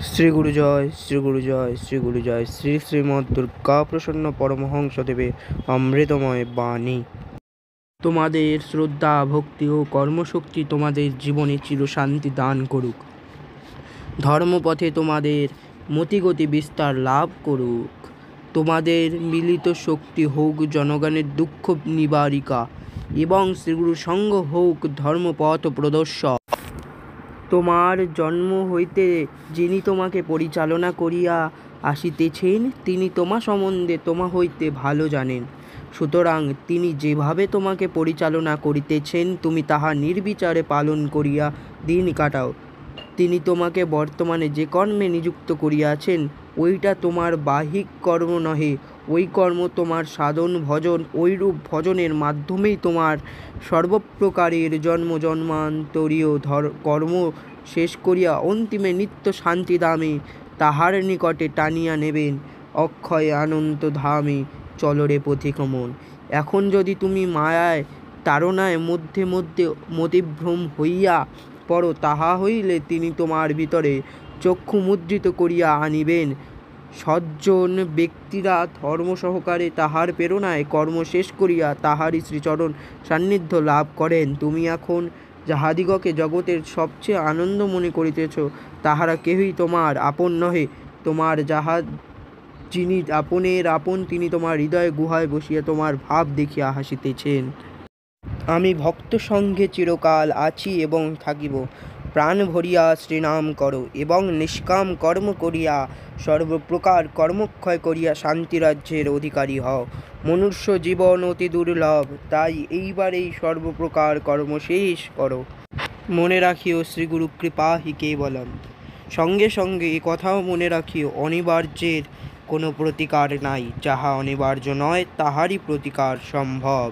শ্রী গুরু জয়, শ্রী গুরু জয়, শ্রী গুরু জয়, শ্রী শ্রীমৎ দুর্গা প্রসন্ন পরমহংসদেবের অমৃতময় বাণী। তোমাদের শ্রদ্ধা, ভক্তি ও কর্মশক্তি তোমাদের জীবনে চিরশান্তি দান করুক। ধর্মপথে তোমাদের মতিগতি বিস্তার লাভ করুক। তোমাদের মিলিত শক্তি হোক জনগণের দুঃখ নিবারিকা এবং শ্রীগুরু সঙ্গ হোক ধর্মপথ প্রদর্শক। তোমার জন্ম হইতে যিনি তোমাকে পরিচালনা করিয়া আসিতেছেন তিনি তোমা সম্বন্ধে তোমা হইতে ভালো জানেন। সুতরাং তিনি যেভাবে তোমাকে পরিচালনা করিতেছেন তুমি তাহা নির্বিচারে পালন করিয়া দিন কাটাও। তিনি তোমাকে বর্তমানে যে কর্মে নিযুক্ত করিয়াছেন ওইটা তোমার বাহিক কর্ম নহে, ওই কর্ম তোমার সাধন ভজন, ওইরূপ ভজনের মাধ্যমেই তোমার সর্বপ্রকারের জন্ম জন্মান্তরীয় কর্ম শেষ করিয়া অন্তিমে নিত্য শান্তিধামে তাহার নিকটে টানিয়া নেবেন। অক্ষয় আনন্ত ধামে চলরে পথিক মন। এখন যদি তুমি মায়ায় তাড়নায় মধ্যে মধ্যে মতিভ্রম হইয়া পড়ো তাহা হইলে তিনি তোমার ভিতরে চক্ষু মুদ্রিত করিয়া আনিবেন। সজ্জন ব্যক্তিরা ধর্ম সহকারে তাহার প্রেরণায় কর্ম শেষ করিয়া তাহারই শ্রীচরণ সান্নিধ্য লাভ করেন। তুমি এখন যাহাদিগকে জগতের সবচেয়ে আনন্দ মনে করিতেছ তাহারা কেহই তোমার আপন নহে। তোমার যিনি আপনের আপন তিনি তোমার হৃদয় গুহায় বসিয়া তোমার ভাব দেখিয়া হাসিতেছেন। আমি ভক্ত সঙ্গে চিরকাল আছি এবং থাকিব। প্রাণ ভরিয়া শ্রীনাম করো এবং নিষ্কাম কর্ম করিয়া সর্বপ্রকার কর্মক্ষয় করিয়া শান্তিরাজ্যের অধিকারী হও। মনুষ্য জীবন অতি দুর্লভ, তাই এইবারেই সর্বপ্রকার কর্ম শেষ করো। মনে রাখিও শ্রীগুরু কৃপা হি কেবলম। সঙ্গে সঙ্গে এ কথাও মনে রাখিও অনিবার্যের কোনো প্রতিকার নাই, যাহা অনিবার্য নয় তাহারই প্রতিকার সম্ভব।